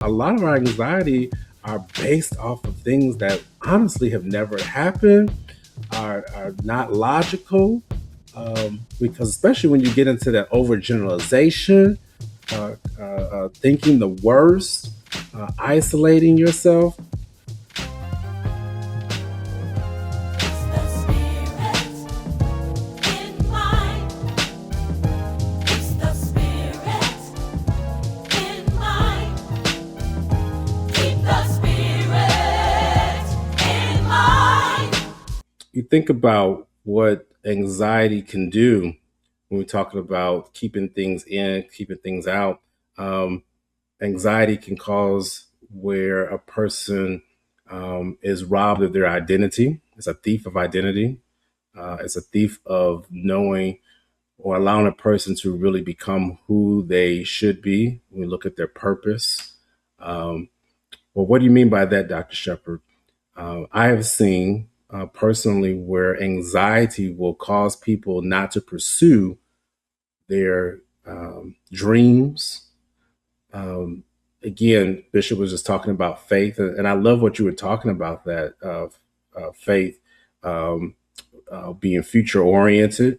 A lot of our anxiety are based off of things that honestly have never happened, are not logical, because especially when you get into that overgeneralization, thinking the worst, isolating yourself. It's the spirit in mind. It's the spirit in mind. Keep the spirit in mind. You think about what anxiety can do when we're talking about keeping things in, keeping things out. Um, Anxiety can cause where a person is robbed of their identity. It's a thief of identity. It's a thief of knowing or allowing a person to really become who they should be. When we look at their purpose. Well, what do you mean by that, Dr. Shepard? I have seen personally where anxiety will cause people not to pursue their dreams. Um, Again, Bishop was just talking about faith, and I love what you were talking about, that faith um, being future oriented,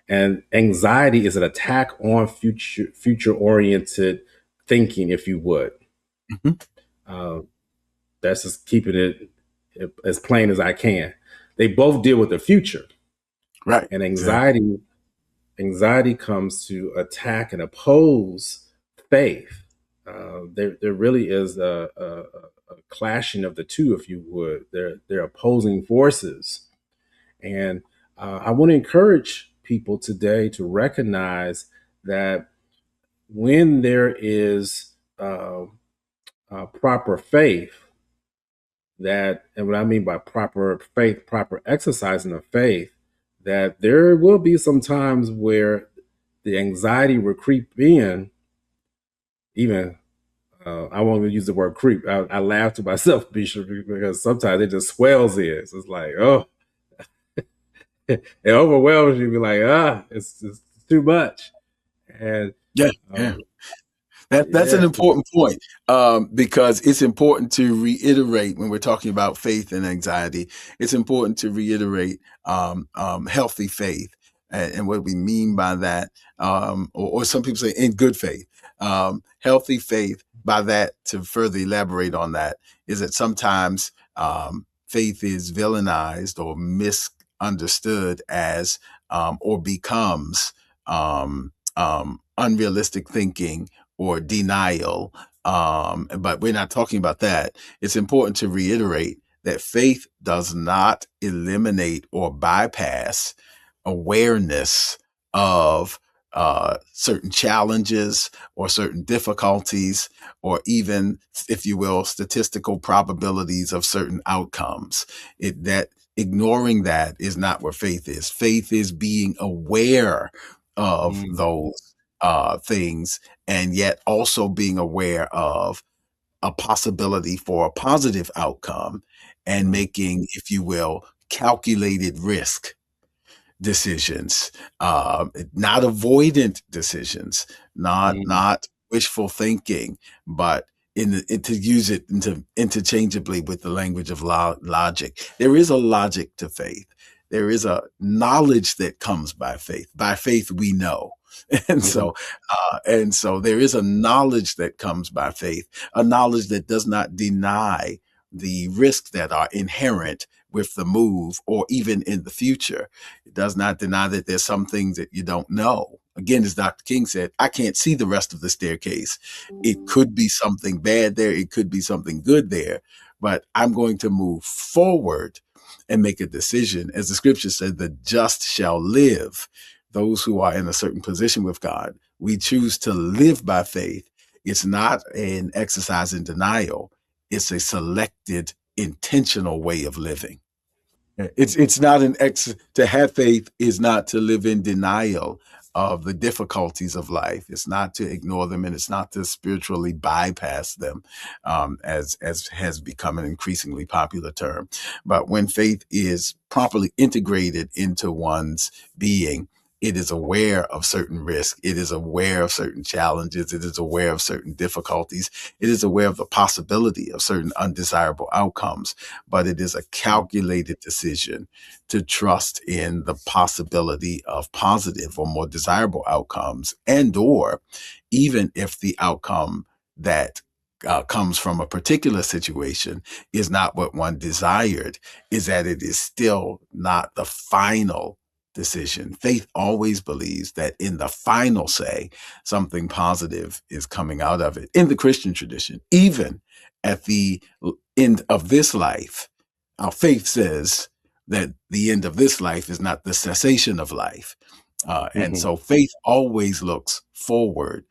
and anxiety is an attack on future oriented thinking, if you would. Mhm. Uh, that's just keeping it as plain as I can. They both deal with the future, Right. and Exactly. anxiety comes to attack and oppose faith. There really is a clashing of the two, if you would. They're opposing forces, and I want to encourage people today to recognize that when there is proper faith, that, and what I mean by proper faith, proper exercising of faith, that there will be some times where the anxiety will creep in. Even I won't even use the word creep. I laugh to myself, Bishop, because sometimes it just swells in. So it's like, oh, it overwhelms you. Be like, it's too much. And Yeah. Yeah. um, That's an yeah, important point, because it's important to reiterate when we're talking about faith and anxiety. It's important to reiterate healthy faith, and what we mean by that, or some people say in good faith. Healthy faith, by that, to further elaborate on that, is that sometimes faith is villainized or misunderstood as, or becomes unrealistic thinking or denial. But we're not talking about that. It's important to reiterate that faith does not eliminate or bypass awareness of certain challenges or certain difficulties, or even, if you will, statistical probabilities of certain outcomes. That ignoring that is not what faith is. Faith is being aware of mm, those things, and yet also being aware of a possibility for a positive outcome, and mm, making, if you will, calculated risk decisions, not avoidant decisions, mm, not wishful thinking, but to use it interchangeably with the language of logic. There is a logic to faith. There is a knowledge that comes by faith. By faith, we know. And mhm, so there is a knowledge that comes by faith, a knowledge that does not deny the risks that are inherent with the move, or even in the future. It does not deny that there's some things that you don't know. Again, as Dr. King said, I can't see the rest of the staircase. It could be something bad there. It could be something good there, but I'm going to move forward and make a decision. As the scripture said, the just shall live. Those who are in a certain position with God, we choose to live by faith. It's not an exercise in denial. It's a selected, intentional way of living. It's not to have faith is not to live in denial of the difficulties of life. It's not to ignore them, and it's not to spiritually bypass them, as has become an increasingly popular term. But when faith is properly integrated into one's being, it is aware of certain risks. It is aware of certain challenges. It is aware of certain difficulties. It is aware of the possibility of certain undesirable outcomes, but it is a calculated decision to trust in the possibility of positive or more desirable outcomes, and or even if the outcome that comes from a particular situation is not what one desired, is that it is still not the final decision. Faith always believes that in the final say, something positive is coming out of it. In the Christian tradition, even at the end of this life, our faith says that the end of this life is not the cessation of life. And Hmm. so faith always looks forward.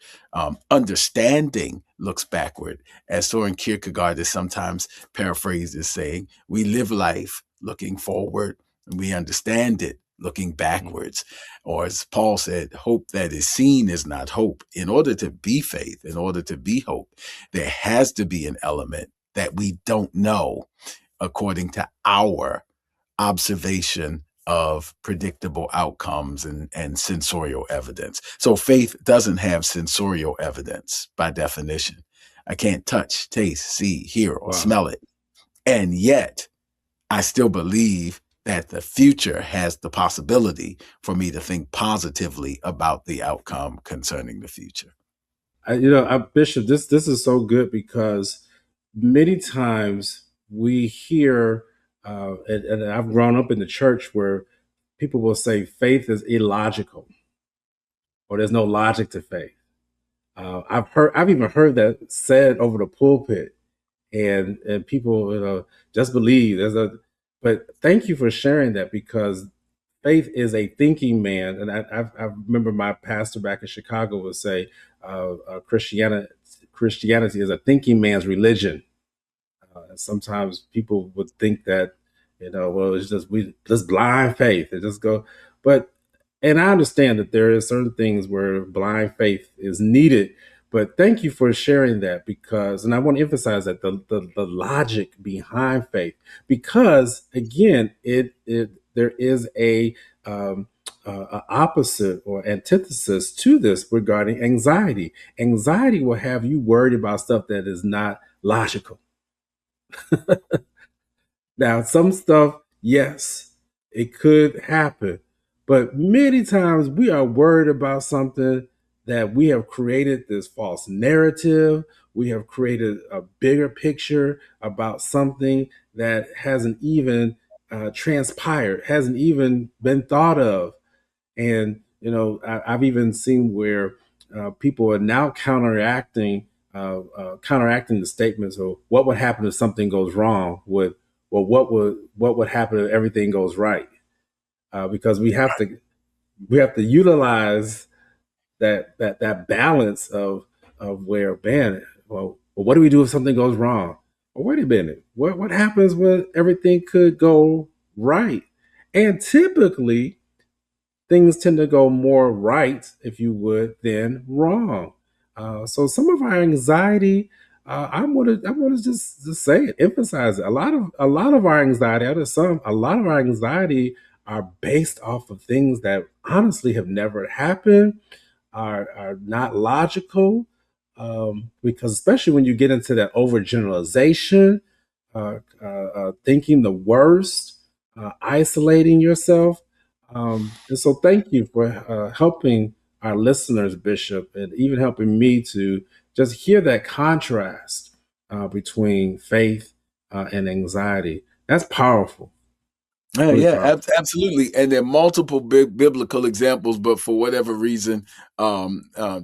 Understanding looks backward. As Soren Kierkegaard is sometimes paraphrased as saying, we live life looking forward, and we understand it looking backwards. Or as Paul said, hope that is seen is not hope. In order to be faith, in order to be hope, there has to be an element that we don't know according to our observation of predictable outcomes and sensorial evidence. So faith doesn't have sensorial evidence by definition. I can't touch, taste, see, hear, or Wow. smell it. And yet, I still believe that the future has the possibility for me to think positively about the outcome concerning the future. Bishop, this is so good because many times we hear, and I've grown up in the church where people will say faith is illogical or there's no logic to faith. I've even heard that said over the pulpit, and people, just believe. But thank you for sharing that because faith is a thinking man, and I remember my pastor back in Chicago would say, Christianity is a thinking man's religion. Sometimes people would think that, well, it's just blind faith. It just go, but and I understand that there are certain things where blind faith is needed. But thank you for sharing that because, and I want to emphasize that the logic behind faith, because again, it there is a opposite or antithesis to this regarding anxiety. Anxiety will have you worried about stuff that is not logical. Now, some stuff, yes, it could happen, but many times we are worried about something that we have created this false narrative. We have created a bigger picture about something that hasn't even transpired, hasn't even been thought of. And I've even seen where people are now counteracting the statements of what would happen if something goes wrong with, well, what would happen if everything goes right? Because we have to utilize that balance of where, man, well, what do we do if something goes wrong? Well, wait a minute, what happens when everything could go right? And typically things tend to go more right, if you would, than wrong. So some of our anxiety, I want to just say it, emphasize it. A lot of our anxiety, a lot of our anxiety are based off of things that honestly have never happened, are not logical, because especially when you get into that overgeneralization, thinking the worst, isolating yourself. And so, thank you for helping our listeners, Bishop, and even helping me to just hear that contrast between faith and anxiety. That's powerful, Yeah, really yeah, powerful. absolutely. And there are multiple big biblical examples, but for whatever reason,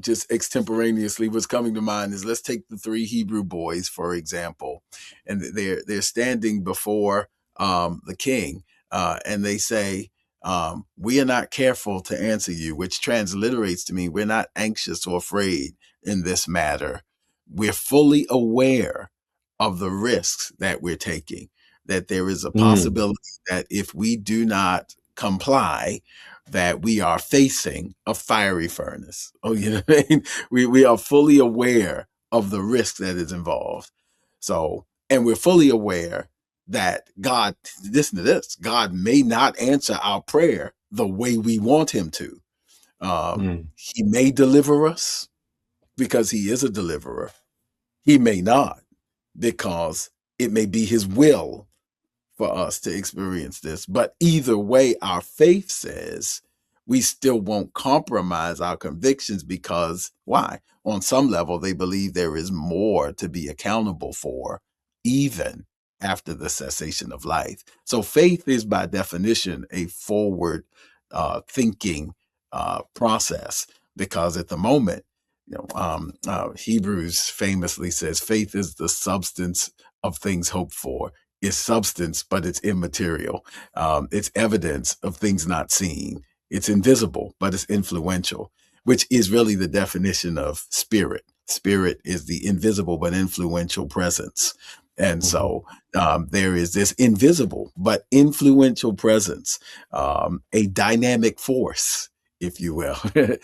just extemporaneously, what's coming to mind is, let's take the three Hebrew boys, for example, and they're standing before the king, and they say, "We are not careful to answer you," which transliterates to mean we're not anxious or afraid in this matter. We're fully aware of the risks that we're taking, that there is a Mm. possibility that if we do not comply, that we are facing a fiery furnace. Oh, you know what I mean? We are fully aware of the risk that is involved. So, and we're fully aware that God, listen to this, God may not answer our prayer the way we want him to. Mm. He may deliver us because he is a deliverer. He may not because it may be his will for us to experience this. But either way, our faith says we still won't compromise our convictions because why? On some level, they believe there is more to be accountable for, even after the cessation of life. So faith is by definition a forward thinking process because at the moment, Hebrews famously says faith is the substance of things hoped for, is substance, but it's immaterial. It's evidence of things not seen. It's invisible, but it's influential, which is really the definition of spirit. Spirit is the invisible but influential presence. And Mhm. so there is this invisible but influential presence, a dynamic force, if you will, to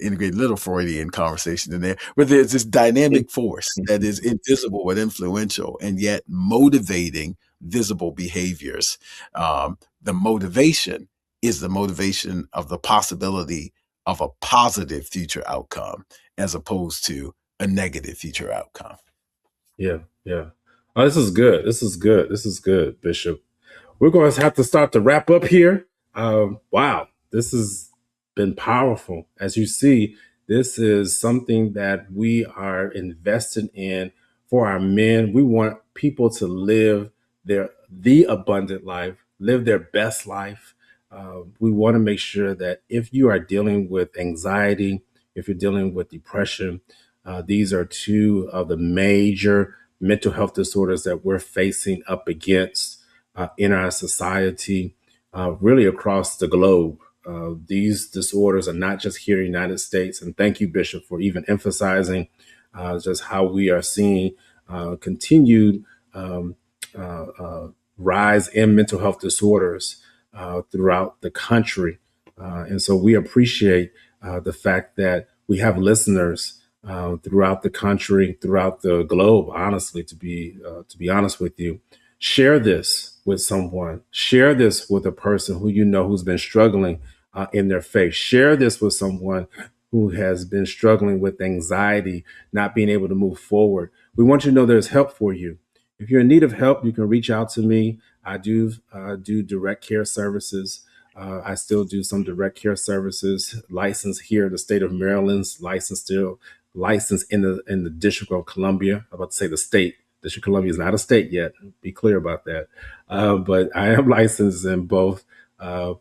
integrate a little Freudian conversation in there. But there's this dynamic force that is invisible but influential and yet motivating visible behaviors. The motivation is the motivation of the possibility of a positive future outcome as opposed to a negative future outcome. Yeah, yeah. Oh, this is good. This is good. This is good, Bishop. We're going to have to start to wrap up here. Wow, this has been powerful. As you see, this is something that we are invested in for our men. We want people to live the abundant life, live their best life. We want to make sure that if you are dealing with anxiety, if you're dealing with depression, these are two of the major mental health disorders that we're facing up against in our society, really across the globe. These disorders are not just here in the United States. And thank you, Bishop, for even emphasizing just how we are seeing continued um, rise in mental health disorders throughout the country. And so we appreciate the fact that we have listeners throughout the country, throughout the globe. Honestly, to be honest with you, share this with someone. Share this with a person who you know who's been struggling in their faith. Share this with someone who has been struggling with anxiety, not being able to move forward. We want you to know there's help for you. If you're in need of help, you can reach out to me. I do direct care services. I still do some direct care services, licensed here in the state of Maryland's licensed in the District of Columbia. I'm about to say the state. District of Columbia is not a state yet. Be clear about that. But I am licensed in both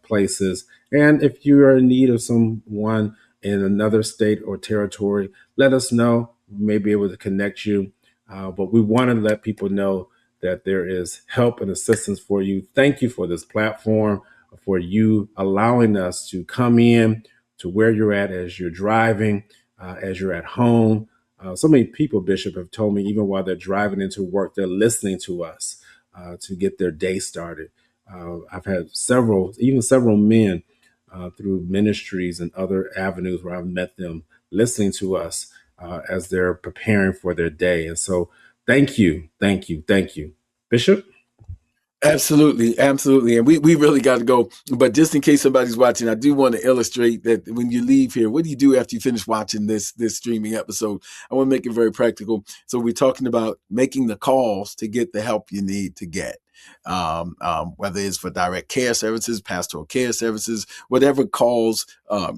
places. And if you are in need of someone in another state or territory, let us know. We may be able to connect you. But we want to let people know that there is help and assistance for you. Thank you for this platform, for you allowing us to come in to where you're at as you're driving, as you're at home. So many people, Bishop, have told me even while they're driving into work, they're listening to us to get their day started. I've had several men through ministries and other avenues where I've met them listening to us as they're preparing for their day. And so, thank you, thank you, thank you, Bishop. Absolutely, absolutely. And we really got to go. But just in case somebody's watching, I do want to illustrate that when you leave here, what do you do after you finish watching this streaming episode? I want to make it very practical. So we're talking about making the calls to get the help you need to get. Whether it's for direct care services, pastoral care services, whatever calls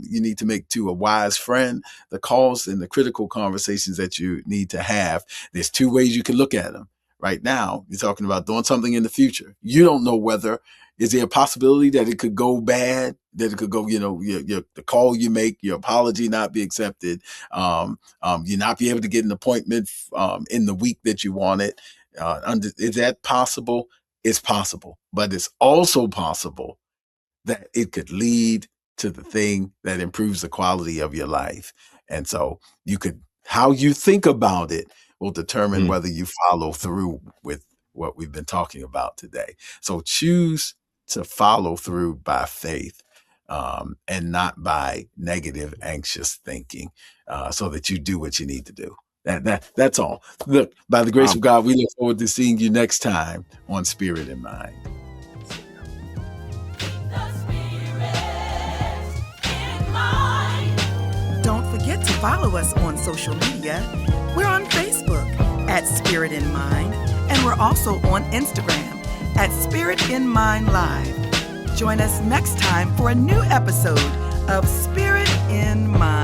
you need to make to a wise friend, the calls and the critical conversations that you need to have. There's two ways you can look at them. Right now, you're talking about doing something in the future. You don't know whether is there a possibility that it could go bad, that it could go, the call you make, your apology not be accepted, you not be able to get an appointment in the week that you want it. Is that possible? It's possible, but it's also possible that it could lead to the thing that improves the quality of your life. And so how you think about it will determine Mm. whether you follow through with what we've been talking about today. So choose to follow through by faith and not by negative, anxious thinking, so that you do what you need to do. That's all. Look, by the grace Wow. of God, we look forward to seeing you next time on Spirit and Mind. The spirit in follow us on social media, we're on Facebook at Spirit in Mind, and we're also on Instagram at Spirit in Mind Live. Join us next time for a new episode of Spirit in Mind.